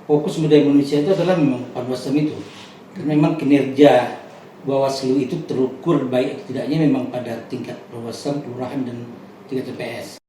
fokus sumber daya manusia itu adalah memang Panwaslu itu. Karena memang kinerja Bawaslu itu terukur baik atau tidaknya memang pada tingkat perwakilan, kelurahan, dan tingkat TPS.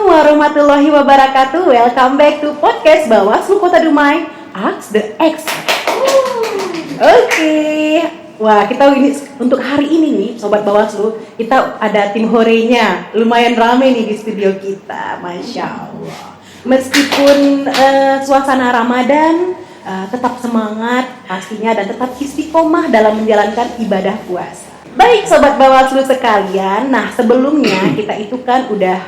Warahmatullahi wabarakatuh. Welcome back to podcast Bawaslu Kota Dumai, Ask the Expert. Oke. Wah, kita ini untuk hari ini nih, Sobat Bawaslu, kita ada tim horenya. Lumayan rame nih di studio kita, Masya Allah. Meskipun suasana Ramadan, tetap semangat pastinya dan tetap istiqomah dalam menjalankan ibadah puasa. Baik Sobat Bawaslu sekalian, nah sebelumnya kita itu kan udah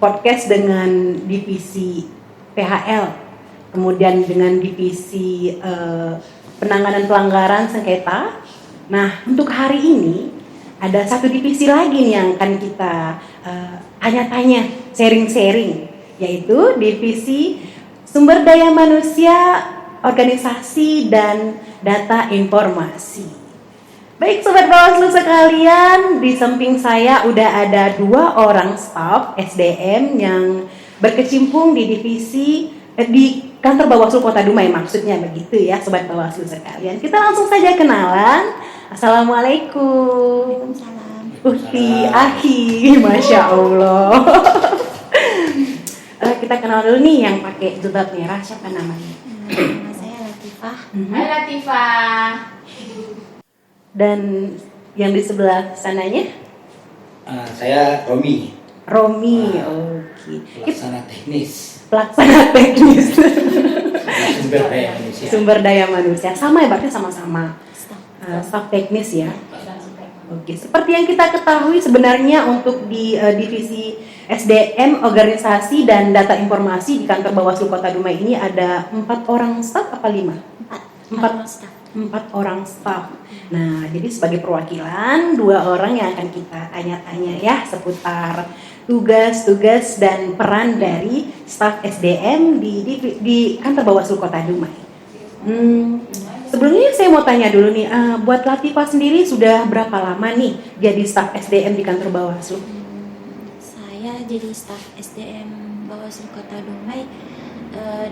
podcast dengan divisi PHL, kemudian dengan divisi penanganan pelanggaran sengketa. Nah, untuk hari ini ada satu divisi lagi nih yang akan kita tanya-tanya, sharing-sharing, yaitu divisi sumber daya manusia, organisasi, dan data informasi. Baik Sobat Bawaslu sekalian, di samping saya udah ada 2 orang staf SDM yang berkecimpung di divisi di kantor Bawaslu Kota Dumai, maksudnya begitu ya Sobat Bawaslu sekalian. Kita langsung saja kenalan. Assalamualaikum. Waalaikumsalam. Ahi, Masya Allah. Kita kenal dulu nih yang pakai jilbab merah, siapa namanya? Nama saya Latifah. Hai Latifah. Dan yang di sebelah sananya? Saya Romi. Oke. Pelaksana teknis. Sumber daya manusia. Sumber daya manusia. Sama ya, berarti sama-sama. Staf teknis ya. Oke. Seperti yang kita ketahui sebenarnya untuk di divisi SDM, organisasi dan data informasi di kantor Bawaslu Kota Dumai ini ada 4 orang staf apa 5? 4 orang staf. Nah, jadi sebagai perwakilan 2 orang yang akan kita tanya-tanya ya seputar tugas-tugas dan peran dari staf SDM di kantor Bawaslu Kota Dumai. Sebelumnya saya mau tanya dulu nih, buat Latifah sendiri sudah berapa lama nih jadi staf SDM di kantor Bawaslu? Saya jadi staf SDM Bawaslu Kota Dumai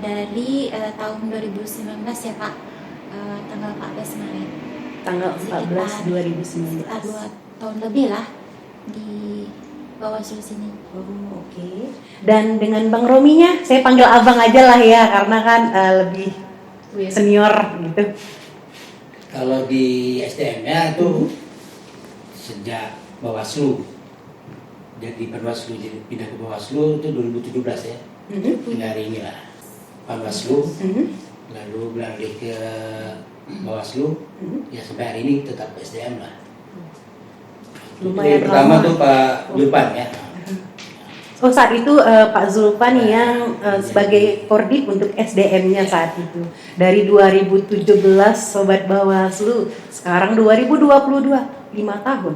dari tahun 2019 ya Pak, tanggal 14 Maret. Tanggal 14 2019. Sekitar 2 tahun lebih lah di Bawaslu sini. Oh, oke. Dan dengan Bang Rominya, saya panggil Abang aja lah ya, karena kan lebih senior gitu. Kalau di SDM-nya itu sejak Bawaslu. Jadi Panwaslu jadi pindah ke Bawaslu itu 2017 ya. Hingga hari inilah Panwaslu. Lalu beralih ke Bawaslu, ya sampai hari ini tetap SDM lah. Lumayan pertama lama. tuh Pak Zulpan ya. Oh, saat itu Pak Zulpan yang sebagai Kordip untuk SDM-nya saat itu. Dari 2017 Sobat Bawaslu, sekarang 2022, 5 tahun.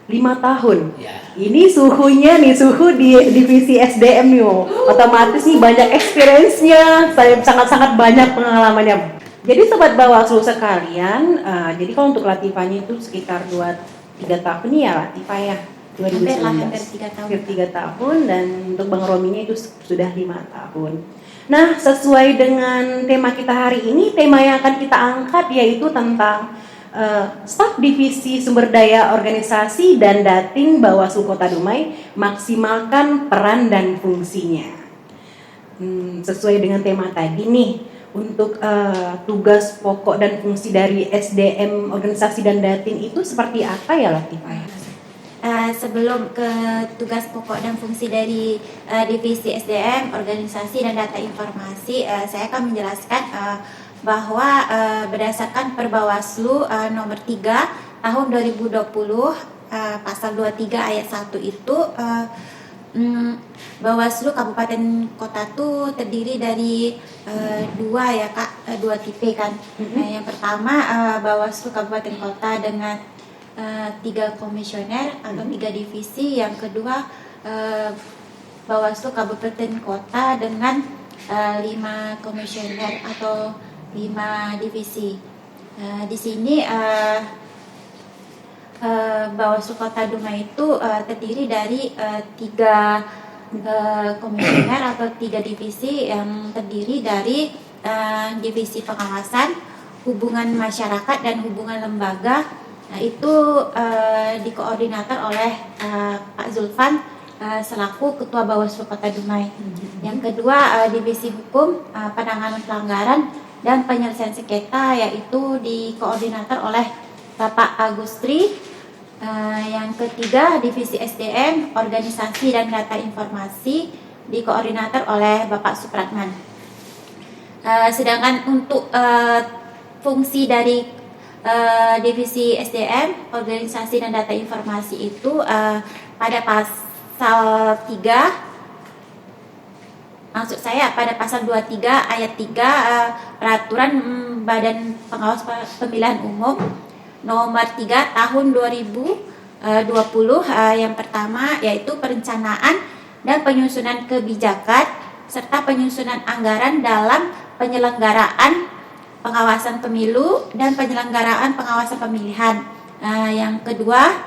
5 tahun. Ya. Ini suhunya nih, suhu di divisi SDM nih. Otomatis nih banyak experience-nya, saya sangat-sangat banyak pengalamannya. Jadi Sobat Bawaslu sekalian, jadi kalau untuk Latifahnya itu sekitar 2-3 tahun nih ya Latifah ya. 2019. Hampir 3 tahun. Hampir 3 tahun, dan untuk Bang Rominya itu sudah 5 tahun. Nah, sesuai dengan tema kita hari ini, tema yang akan kita angkat yaitu tentang staf divisi sumber daya organisasi dan dating Bawaslu Kota Dumai, maksimalkan peran dan fungsinya. Sesuai dengan tema tadi nih, untuk tugas pokok dan fungsi dari SDM organisasi dan dating itu seperti apa ya Latifah? Sebelum ke tugas pokok dan fungsi dari divisi SDM, organisasi dan data informasi, saya akan menjelaskan bahwa berdasarkan Perbawaslu nomor 3 tahun 2020, pasal 23 ayat 1 itu Bawaslu Kabupaten Kota tuh terdiri dari dua ya Kak, dua tipe kan. Nah, yang pertama Bawaslu Kabupaten Kota dengan 3 komisioner atau 3 divisi. Yang kedua Bawaslu Kabupaten Kota dengan 5 komisioner atau 5 divisi. Di sini Bawaslu Kota Dumai itu terdiri dari 3 komisioner atau 3 divisi yang terdiri dari divisi pengawasan, hubungan masyarakat dan hubungan lembaga. Nah, itu dikoordinator oleh Pak Zulfan selaku Ketua Bawaslu Kota Dumai. Yang kedua divisi hukum, penanganan pelanggaran dan penyelesaian sengketa, yaitu dikoordinator oleh Bapak Agustri. Yang ketiga divisi SDM, organisasi dan data informasi, dikoordinator oleh Bapak Supratman. Sedangkan untuk fungsi dari divisi SDM, organisasi dan data informasi itu pada pasal 3, maksud saya pada pasal 23 ayat 3 peraturan Badan Pengawas Pemilihan Umum nomor 3 tahun 2020 yang pertama yaitu perencanaan dan penyusunan kebijakan serta penyusunan anggaran dalam penyelenggaraan pengawasan pemilu dan penyelenggaraan pengawasan pemilihan. Yang kedua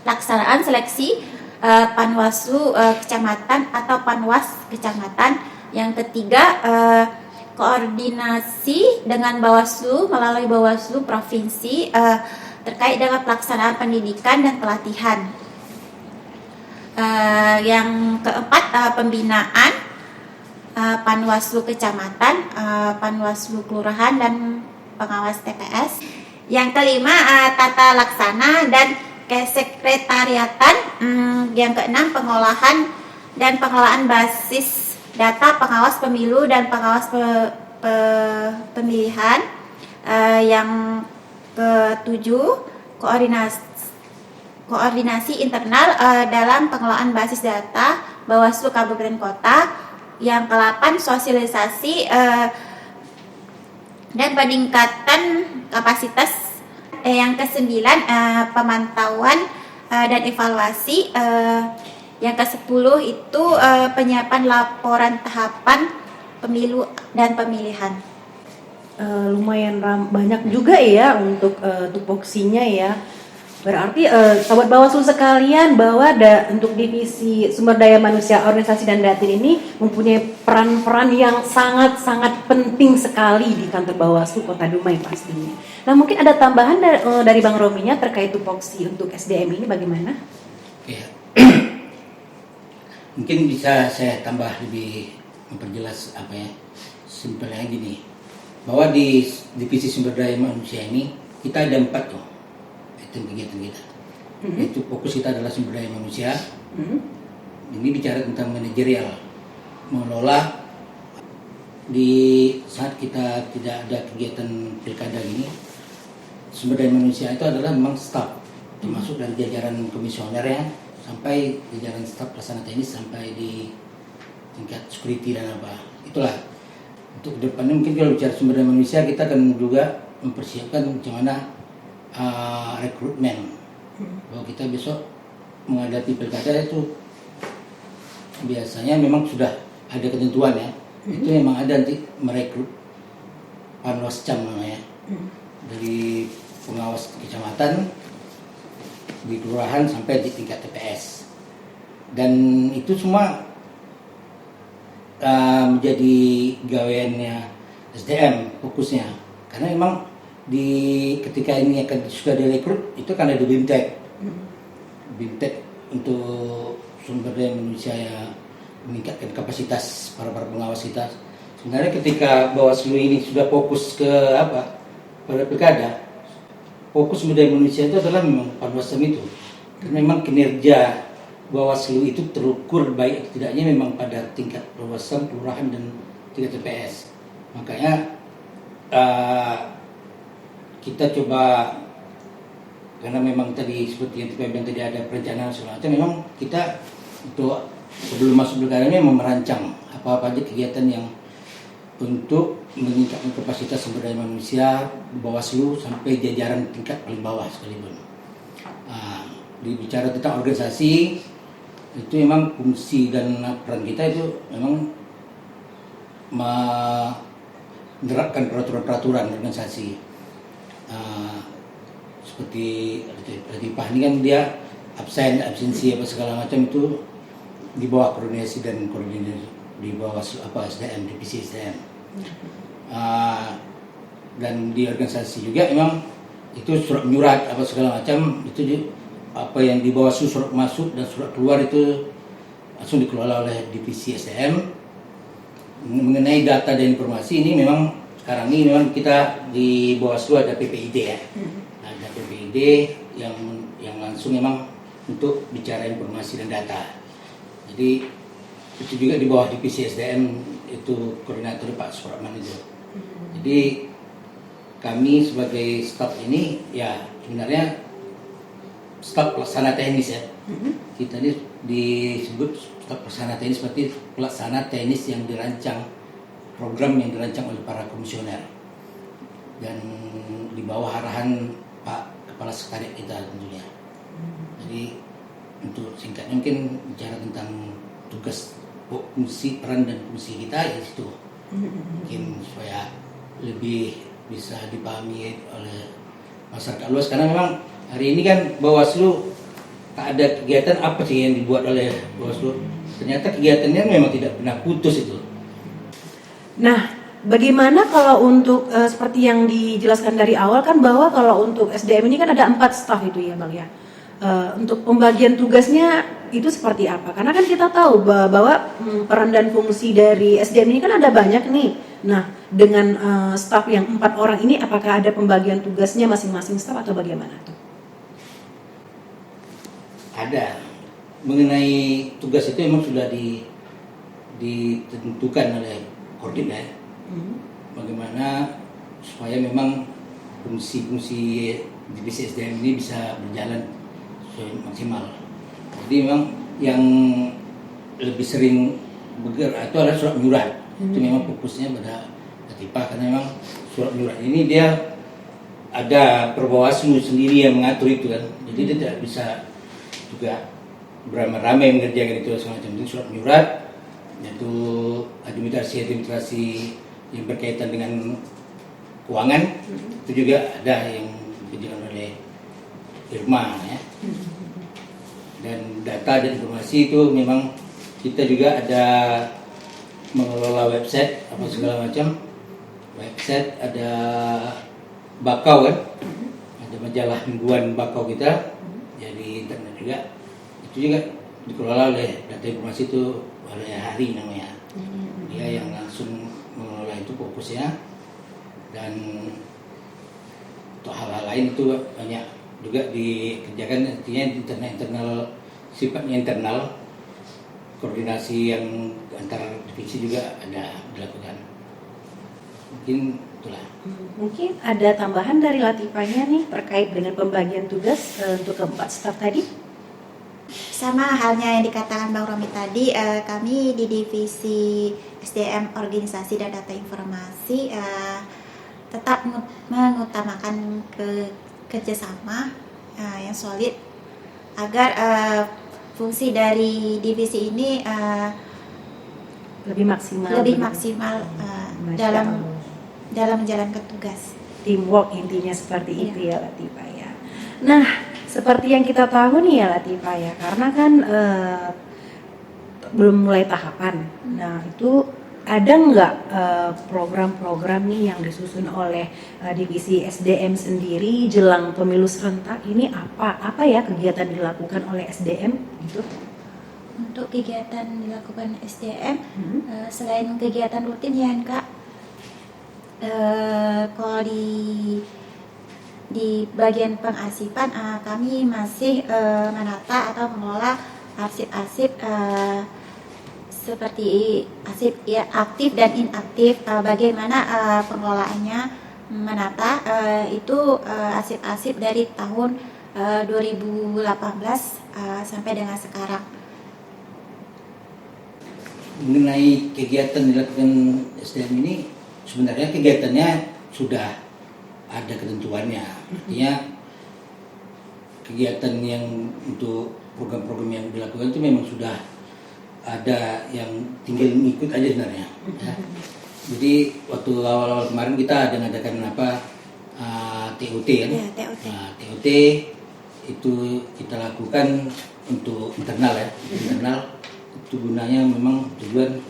pelaksanaan seleksi Panwaslu kecamatan atau Panwas kecamatan. Yang ketiga koordinasi dengan Bawaslu melalui Bawaslu provinsi terkait dengan pelaksanaan pendidikan dan pelatihan. Yang keempat pembinaan Panwaslu kecamatan, Panwaslu kelurahan dan pengawas TPS. Yang kelima tata laksana dan kesekretariatan. Yang keenam pengolahan dan pengelolaan basis data pengawas pemilu dan pengawas pemilihan. Yang ketujuh koordinasi internal dalam pengelolaan basis data Bawaslu Kabupaten Kota. Yang ke-8 sosialisasi dan peningkatan kapasitas. Yang ke-9 pemantauan dan evaluasi. Yang ke-10 itu penyiapan laporan tahapan pemilu dan pemilihan. Lumayan banyak juga ya untuk tupoksinya ya. Berarti sobat Bawaslu sekalian bahwa untuk divisi sumber daya manusia, organisasi dan data ini mempunyai peran-peran yang sangat-sangat penting sekali di kantor Bawaslu Kota Dumai pastinya. Nah, mungkin ada tambahan dari Bang Rominya terkait tupoksi untuk SDM ini bagaimana? Ya. Mungkin bisa saya tambah lebih memperjelas simpelnya gini, bahwa di divisi sumber daya manusia ini kita ada 4 item kegiatan kita. Yaitu fokus kita adalah sumber daya manusia. Ini bicara tentang manajerial, mengelola di saat kita tidak ada kegiatan pilkada ini. Sumber daya manusia itu adalah memang staf, termasuk dari jajaran komisionernya sampai jajaran staf pelaksana teknis sampai di tingkat security dan itulah. Untuk depannya mungkin kalau bicara sumber daya manusia kita akan juga mempersiapkan bagaimana rekrutmen. Bahwa kita besok menghadapi pilkada itu biasanya memang sudah ada ketentuan ya. Itu memang ada nanti merekrut panwascam namanya. Dari pengawas kecamatan, di kelurahan sampai di tingkat TPS, dan itu semua menjadi gaweannya SDM fokusnya, karena memang ketika ini akan sudah direkrut itu kan ada BIMTEK untuk sumber daya manusia yang meningkatkan kapasitas para pengawas kita. Sebenarnya ketika Bawaslu ini sudah fokus ke pada pilkada, fokus sumber daya manusia itu adalah memang Panwascam itu. Karena memang kinerja Bawaslu itu terukur baik tidaknya memang pada tingkat Panwascam, kelurahan dan tingkat TPS. Makanya kita coba, karena memang tadi seperti yang kita bilang tadi ada perencanaan segala macam, memang kita untuk sebelum masuk pilkada ini merancang apa aja kegiatan yang untuk meningkatkan kapasitas sumber daya manusia Bawaslu sampai jajaran tingkat paling bawah sekalipun. Dibicara tentang organisasi, itu memang fungsi dan peran kita itu memang menerapkan peraturan-peraturan organisasi. Seperti Latifah ini kan dia absensi apa segala macam itu di bawah koordinasi dan koordinasi di bawah SDM, divisi SDM. Dan di organisasi juga memang itu surat menyurat apa segala macam itu apa yang di bawah surat masuk dan surat keluar itu langsung dikelola oleh divisi SDM. Mengenai data dan informasi ini memang sekarang ini memang kita di Bawaslu ada PPID ya. Ada PPID yang langsung memang untuk bicara informasi dan data. Jadi itu juga di bawah divisi SDM itu koordinator Pak Supratman itu. Jadi kami sebagai staf ini ya sebenarnya staf pelaksana teknis ya. Kita ini disebut staf pelaksana teknis seperti pelaksana teknis yang dirancang program yang dirancang oleh para komisioner dan di bawah arahan Pak Kepala Sekretariat kita tentunya. Jadi untuk singkatnya mungkin bicara tentang tugas, fungsi, peran dan fungsi kita ya itu mungkin supaya lebih bisa dipahami oleh masyarakat luas karena memang hari ini kan Bawaslu tak ada kegiatan apa sih yang dibuat oleh Bawaslu. Ternyata kegiatannya memang tidak pernah putus itu. Nah, bagaimana kalau untuk seperti yang dijelaskan dari awal kan bahwa kalau untuk SDM ini kan ada 4 staf itu ya Bang ya. Untuk pembagian tugasnya itu seperti apa? Karena kan kita tahu bahwa peran dan fungsi dari SDM ini kan ada banyak nih. Nah, dengan staf yang 4 orang ini apakah ada pembagian tugasnya masing-masing staf atau bagaimana? Ada. Mengenai tugas itu memang sudah ditentukan oleh Kodim ya. Bagaimana supaya memang fungsi-fungsi divisi SDM ini bisa berjalan maksimal. Jadi memang yang lebih sering bergerak itu adalah surat menyurat. Itu memang fokusnya pada Latifah karena memang surat menyurat ini dia ada Perbawaslu sendiri yang mengatur itu kan. Jadi dia tidak bisa juga beramai-ramai mengerjakan itu semacam itu surat menyurat yaitu administrasi yang berkaitan dengan keuangan itu juga ada yang dikerjakan oleh Irma ya. Dan data dan informasi itu memang kita juga ada mengelola website apa segala macam. Website ada Bakau kan, ada majalah mingguan Bakau kita, jadi internet juga. Itu juga dikelola oleh data informasi itu oleh Hari namanya. Dia yang langsung mengelola itu fokusnya dan untuk hal-hal lain itu banyak juga dikerjakan artinya internal sifatnya internal koordinasi yang antar divisi juga ada dilakukan. Mungkin itulah. Mungkin ada tambahan dari Latifahnya nih terkait dengan pembagian tugas untuk keempat staf tadi. Sama halnya yang dikatakan Bang Romi tadi, kami di divisi SDM Organisasi dan Data Informasi tetap mengutamakan kerjasama yang solid agar fungsi dari divisi ini Lebih maksimal dalam menjalankan tugas. Teamwork intinya seperti itu ya Latifah ya. Nah, seperti yang kita tahu nih ya Latifah ya, karena kan belum mulai tahapan. Nah, itu ada nggak program-program nih yang disusun oleh divisi SDM sendiri jelang pemilu serentak ini apa ya kegiatan dilakukan oleh SDM gitu? Untuk kegiatan dilakukan SDM selain kegiatan rutin ya Kak, kalau di bagian pengarsipan kami masih menata atau mengelola arsip-arsip seperti arsip ya, aktif dan inaktif. Bagaimana pengelolaannya menata itu arsip-arsip dari tahun 2018 sampai dengan sekarang. mengenai kegiatan dilakukan SDM ini, sebenarnya kegiatannya sudah ada ketentuannya. Artinya kegiatan yang untuk program-program yang dilakukan itu memang sudah ada, yang tinggal ngikut aja sebenarnya. Ya. Jadi waktu awal-awal kemarin kita ada ngadakan TOT kan? Ya, TOT. Nah, TOT itu kita lakukan untuk internal ya, internal itu gunanya memang tujuan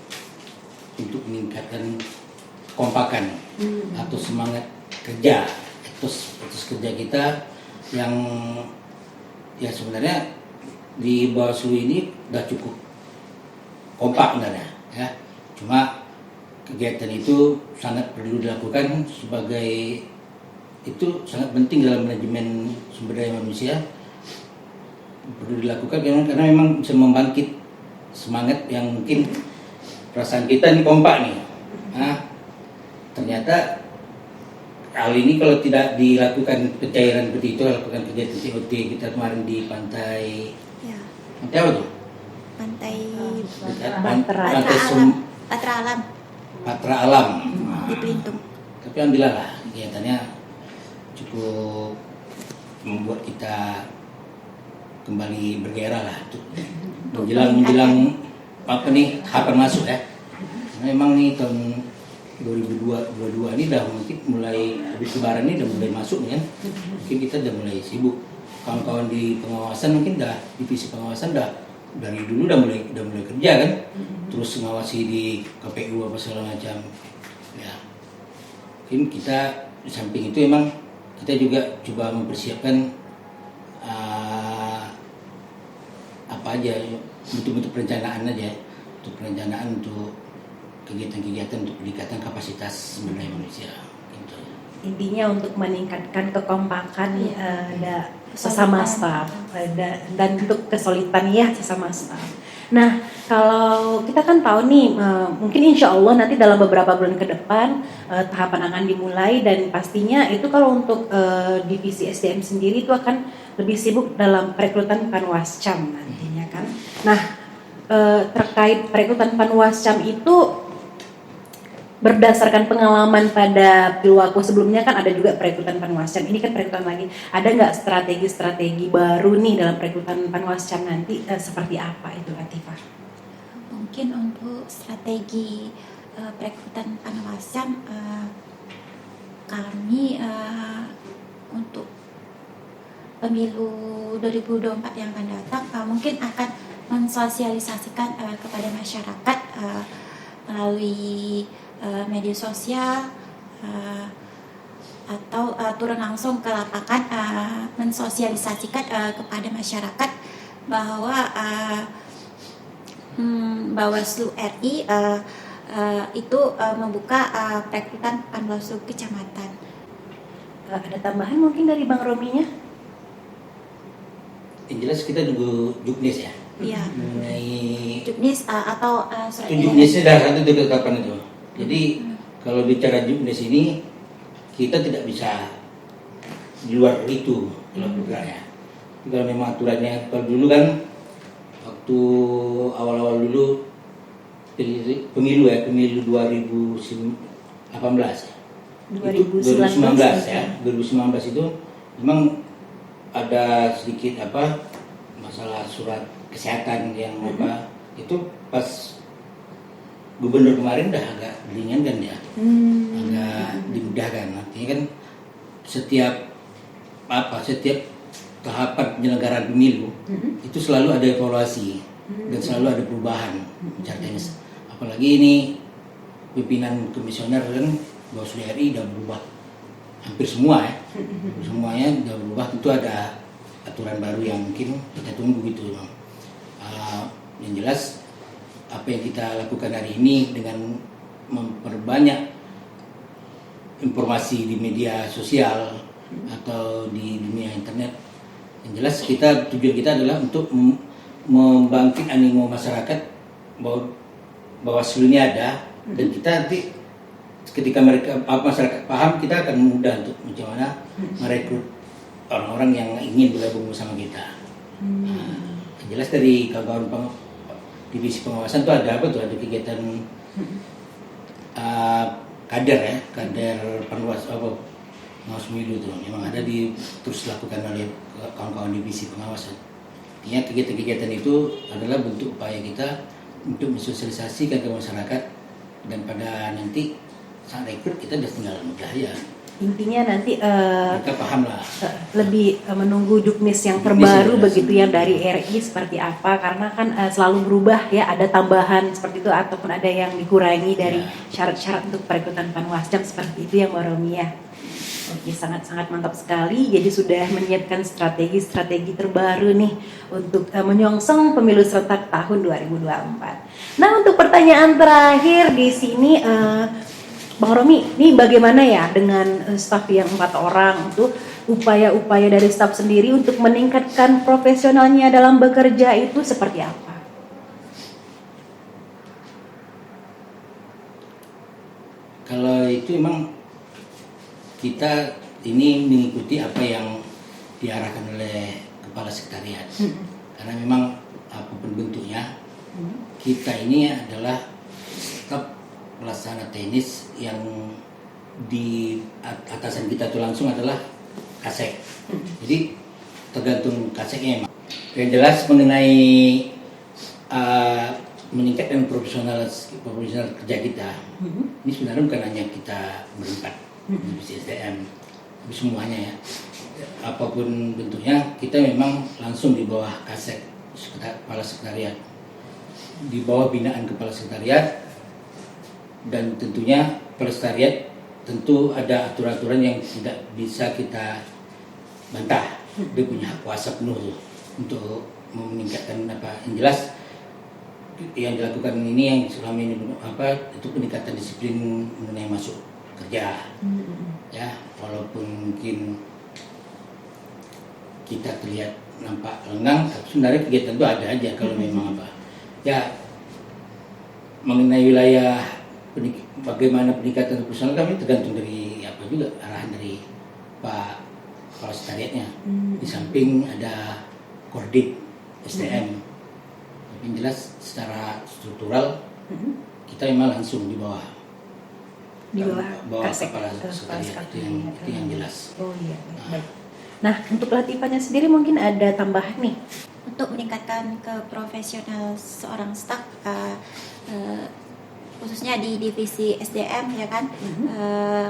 untuk meningkatkan kompakan atau semangat kerja, etos kerja kita yang ya sebenarnya di Bawaslu ini udah cukup kompak sebenarnya ya. Cuma kegiatan itu sangat perlu dilakukan sebagai itu sangat penting dalam manajemen sumber daya manusia, perlu dilakukan karena memang bisa membangkit semangat yang mungkin perasaan kita ini kompak nih. Nah, ternyata hal ini kalau tidak dilakukan pencairan seperti itu, lakukan kegiatan COT kita kemarin di pantai, Ya, pantai apa tuh? pantai Bantera. Pantai Patra Alam Patra Alam. di Pelintung. Tapi alhamdulillah lah kegiatannya cukup membuat kita kembali bergairah lah tuh. menjelang apa nih kapan masuk ya. Memang nih tahun 2022 ini udah mungkin mulai habis lebaran ini udah mulai masuk kan. Mungkin kita udah mulai sibuk. Kawan-kawan di pengawasan mungkin dah divisi pengawasan dah dari dulu udah mulai kerja kan. Terus mengawasi di KPU apa segala macam. Ya. Mungkin kita di samping itu emang kita juga coba mempersiapkan apa aja bentuk-bentuk perencanaan aja, untuk perencanaan untuk kegiatan-kegiatan untuk peningkatan kapasitas sumber daya manusia gitu. Intinya untuk meningkatkan kekompakan sesama staf dan untuk kesulitan ya sesama staf. Nah, kalau kita kan tahu nih, mungkin insya Allah nanti dalam beberapa bulan ke depan tahapan akan dimulai, dan pastinya itu kalau untuk divisi SDM sendiri itu akan lebih sibuk dalam perekrutan Panwascam nantinya kan. Nah, terkait perekrutan Panwascam itu berdasarkan pengalaman pada Pilwako sebelumnya kan ada juga perekrutan Panwascam. Ini kan perekrutan lagi. Ada nggak strategi-strategi baru nih dalam perekrutan Panwascam nanti seperti apa itu Latifah? Mungkin untuk strategi perekrutan Panwascam, kami untuk pemilu 2024 yang akan datang mungkin akan mensosialisasikan kepada masyarakat melalui media sosial atau turun langsung ke lapangan mensosialisasikan kepada masyarakat bahwa Bawaslu RI itu membuka perekrutan Panwaslu kecamatan. Ada tambahan mungkin dari Bang Rominya? Yang jelas kita nunggu Juknis ya. Iya. Mengenai Juknis atau surat itu Juknisnya dah satu itu kapan itu. Jadi kalau bicara Juknis ini kita tidak bisa di luar itu kalau programnya. Kalau memang aturannya, kalau dulu kan waktu awal-awal dulu pemilu 2018 itu 2019 ya, 2019 itu memang ada sedikit masalah surat kesehatan yang itu pas gubernur kemarin udah agak diringankan ya, agak dimudahkan. Artinya kan setiap tahapan penyelenggaraan pemilu itu selalu ada evaluasi dan selalu ada perubahan caranya. Apalagi ini pimpinan komisioner kan Bawaslu RI udah berubah hampir semua ya, semuanya udah berubah. Tentu ada aturan baru yang mungkin kita tunggu gitu. Yang jelas apa yang kita lakukan hari ini dengan memperbanyak informasi di media sosial atau di dunia internet, yang jelas tujuan kita adalah untuk membangkit animo masyarakat bahwa Bawaslu ini ada, dan kita nanti ketika masyarakat paham, kita akan mudah untuk bagaimana merekrut orang-orang yang ingin bergabung bersama kita. Yang jelas dari kawan-kawan divisi pengawasan tuh ada apa tuh? Ada kegiatan kader ya, kader pengawas pengawas pemilu tuh. Memang ada terus dilakukan oleh kawan-kawan divisi pengawasan. Artinya kegiatan-kegiatan itu adalah bentuk upaya kita untuk mensosialisasikan ke masyarakat, dan pada nanti saat rekrut kita udah tinggal mudah ya. Intinya nanti Mereka paham lah. lebih menunggu juknis yang Juknis terbaru ya, begitu yang dari RI seperti apa, karena kan selalu berubah ya, ada tambahan seperti itu ataupun ada yang dikurangi dari syarat-syarat untuk perekrutan Panwasjam seperti itu ya Mbak Romi ya. Oke, sangat-sangat mantap sekali. Jadi sudah menyiapkan strategi-strategi terbaru nih untuk menyongsong pemilu serentak tahun 2024. Nah, untuk pertanyaan terakhir di sini Bang Romi, ini bagaimana ya dengan staf yang 4 orang, untuk upaya-upaya dari staf sendiri untuk meningkatkan profesionalnya dalam bekerja itu seperti apa? Kalau itu memang kita ini mengikuti apa yang diarahkan oleh kepala sekretariat. Karena memang apapun bentuknya, kita ini adalah staf pelaksana teknis yang di atasan kita itu langsung adalah kasek. Jadi tergantung kaseknya. Yang jelas mengenai meningkatkan profesional kerja kita, ini sebenarnya bukan hanya kita berempat di SDM, tapi semuanya ya. Apapun bentuknya, kita memang langsung di bawah kasek kepala sekretariat, di bawah binaan kepala sekretariat. Dan tentunya pelestarian tentu ada aturan-aturan yang tidak bisa kita bantah. Dia punya hak kuasa penuh tuh untuk meningkatkan apa. Yang jelas yang dilakukan ini yang selama ini itu peningkatan disiplin mengenai masuk kerja. Ya, walaupun mungkin kita terlihat nampak lengang, tapi sebenarnya kegiatan itu ada aja kalau memang apa. Ya, mengenai wilayah bagaimana peningkatan profesional kami tergantung dari apa juga arahan dari Pak Kepala Sekretariatnya. Di samping ada Korbit SDM. Tapi yang jelas secara struktural kita memang langsung di bawah Kasek, Kepala Sekretariat itu yang jelas. Oh iya, baik. Nah, untuk Latifahnya sendiri mungkin ada tambahan nih. Untuk meningkatkan keprofesional seorang staf, khususnya di divisi SDM ya kan,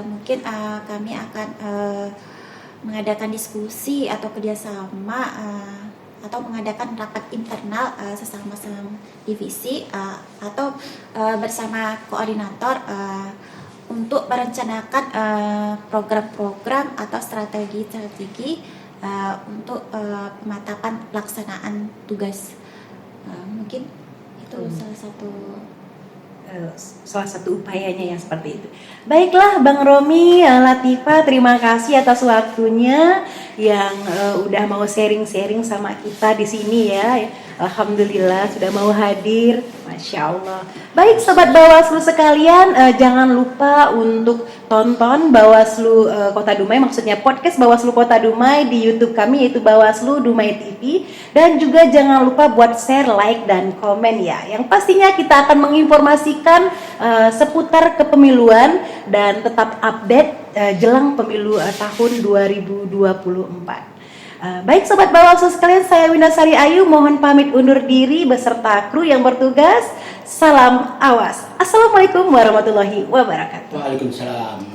mungkin kami akan mengadakan diskusi atau kerjasama atau mengadakan rapat internal sesama divisi atau bersama koordinator untuk merencanakan program-program atau strategi-strategi untuk pemantapan pelaksanaan tugas. Mungkin itu salah satu upayanya yang seperti itu. Baiklah Bang Romi, Latifah, terima kasih atas waktunya yang udah mau sharing-sharing sama kita di sini ya. Alhamdulillah sudah mau hadir, Masya Allah. Baik Sobat Bawaslu sekalian, jangan lupa untuk tonton Bawaslu Kota Dumai, maksudnya podcast Bawaslu Kota Dumai di YouTube kami yaitu Bawaslu Dumai TV. Dan juga jangan lupa buat share, like, dan komen ya. Yang pastinya kita akan menginformasikan seputar kepemiluan dan tetap update jelang pemilu tahun 2024. Baik Sobat Bawaslu sekalian, saya Winasari Ayu mohon pamit undur diri beserta kru yang bertugas. Salam awas. Assalamualaikum warahmatullahi wabarakatuh. Waalaikumsalam.